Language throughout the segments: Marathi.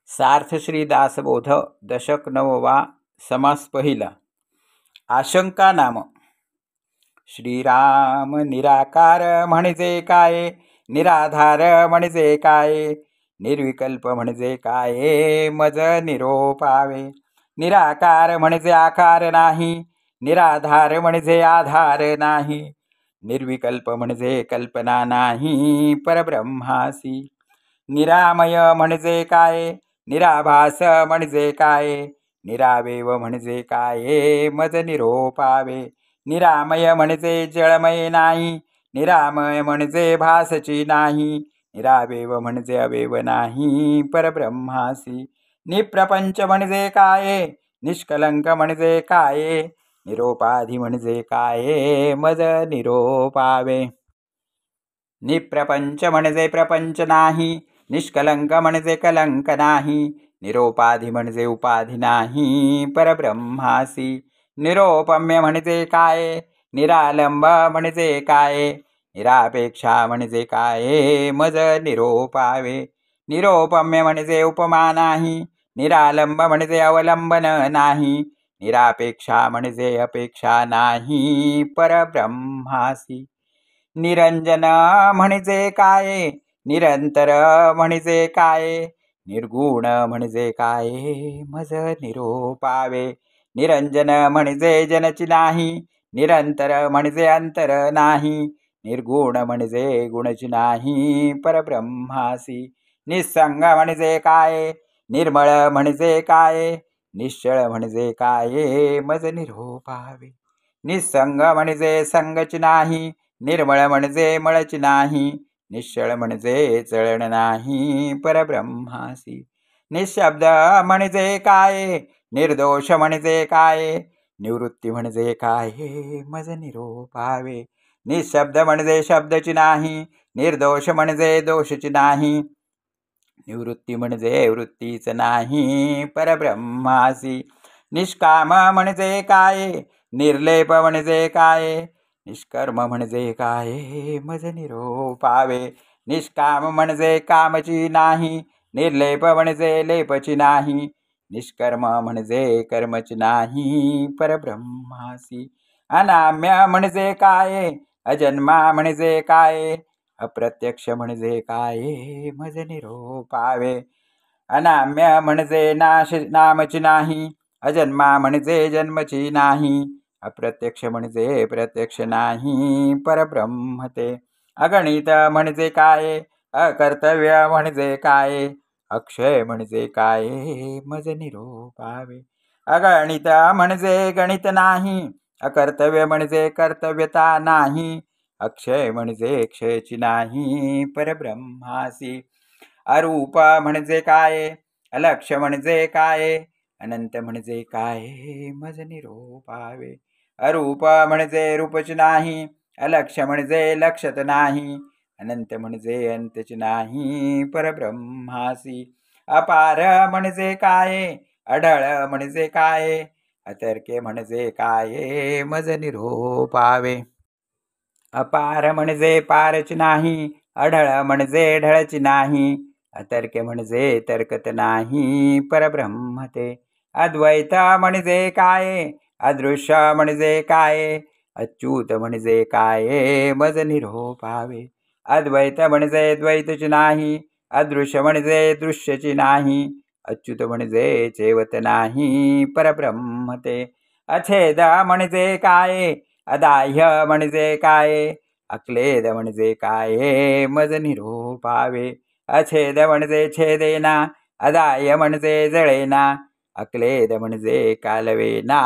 सार्थ श्री दासबोध दशक 9वा समास पहिला. आशंका नाम. श्रीराम निराकार म्हणजे काय, निराधार म्हणजे काय, निर्विकल्प म्हणजे काय, मज निरोपावे. निराकार म्हणजे आकार नाही, निराधार म्हणजे आधार नाही, निर्विकल्प म्हणजे कल्पना नाही, परब्रह्मासी. निरामय म्हणजे काय, निराभास म्हणजे काय, निरावेव म्हणजे काय, मज निरोपावे. निरामय म्हणजे जळमय नाही, निरामय म्हणजे भासची नाही, निरावेव म्हणजे अवेव नाही, परब्रह्मासी. निप्रपंच म्हणजे काय, निष्कलंक म्हणजे काय, निरोपाधी म्हणजे काय, मज निरोपावे. निप्रपंच म्हणजे प्रपंच नाही, निष्कलंक म्हणजे कलंक नाही, निरोपाधी म्हणजे उपाधी नाही, परब्रह्मासी. निरोपम्य म्हणजे काय, निरालंब म्हणजे काय, निरापेक्षा म्हणजे काय, मज निरोपावे. निरोपम्य म्हणजे उपमा नाही, निरालंब म्हणजे अवलंबन नाही, निरापेक्षा म्हणजे अपेक्षा नाही, परब्रह्मासी. निरंजन म्हणजे काय, निरंतर म्हणजे काय, निर्गुण म्हणजे काय, मज निरोपावे. निरंजन म्हणजे जनची नाही, निरंतर म्हणजे अंतर नाही, निर्गुण म्हणजे गुणची नाही, परब्रह्मासी. निसंग म्हणजे काय, निर्मळ म्हणजे काय, निश्चळ म्हणजे काय, मज निरोपावे. निसंग म्हणजे संगची नाही, निर्मळ म्हणजे मळची नाही, निश्चळ म्हणजे चळण नाही, परब्रह्मासी. निशब्द म्हणजे काय, निर्दोष म्हणजे काय, निवृत्ती म्हणजे काय, मज निरोपावे. निशब्द म्हणजे शब्दची नाही, निर्दोष म्हणजे दोषची नाही, निवृत्ती म्हणजे वृत्तीच नाही, परब्रह्मासी. निष्काम म्हणजे काय, निर्लेप म्हणजे काय, निष्कर्म म्हणजे काय, मज निरोपावे. निष्काम म्हणजे कामची नाही, निर्लेप म्हणजे लेपची नाही, निष्कर्म म्हणजे कर्मची नाही, परब्रह्मासी. अनाम्य म्हणजे काय, अजन्मा म्हणजे काय, अप्रत्यक्ष म्हणजे काय, मज निरोपावे. अनाम्य म्हणजे नामची नाही, अजन्मा म्हणजे जन्मची नाही, अप्रत्यक्ष म्हणजे प्रत्यक्ष नाही, परब्रह्म ते. अगणित म्हणजे काय, अकर्तव्य म्हणजे काय, अक्षय म्हणजे काय, मज निरोपावे. अगणित म्हणजे गणित नाही, अकर्तव्य म्हणजे कर्तव्यता नाही, अक्षय म्हणजे क्षयची नाही, परब्रह्मासी. अरूप म्हणजे काय, अलक्ष म्हणजे काय, अनंत म्हणजे काय, मज निरोपावे. अरूप म्हणजे रूपच नाही, अलक्ष म्हणजे लक्षत नाही, अनंत म्हणजे अंतच नाही, परब्रह्मासी. अपार म्हणजे काय, अढळ म्हणजे काय, अतर्क्य म्हणजे काय, मज निरोपावे. अपार म्हणजे पारच नाही, अढळ म्हणजे ढळच नाही, अतर्क्य म्हणजे तर्कत नाही, परब्रह्म ते. अद्वैत म्हणजे काय, अदृश्य म्हणजे काय, अच्युत म्हणजे काय, मज निरोपावे. अद्वैत म्हणजे द्वैतच नाही, अदृश्य म्हणजे दृश्यची नाही, अच्युत म्हणजे चेवत नाही, परब्रह्म ते. अछेद म्हणजे काय, अदाह्य म्हणजे काय, अक्लेद म्हणजे काय, मज निरोपावे. अछेद म्हणजे छेदेना, अदाह्य म्हणजे जळेना, अक्लेद म्हणजे कालवेना,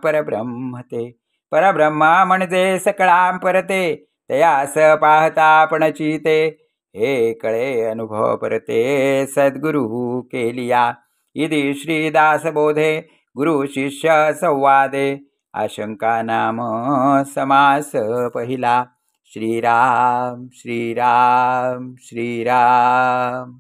परब्रह्म ते. परब्रह्म म्हणजे सकळां परते, तयास पाहता आपणची ते. हे कळे अनुभव परते, सद्गुरु केलिया. इति श्री दासबोधे गुरु शिष्य संवादे. आशंका नाम समास पहिला. श्रीराम श्रीराम श्रीराम.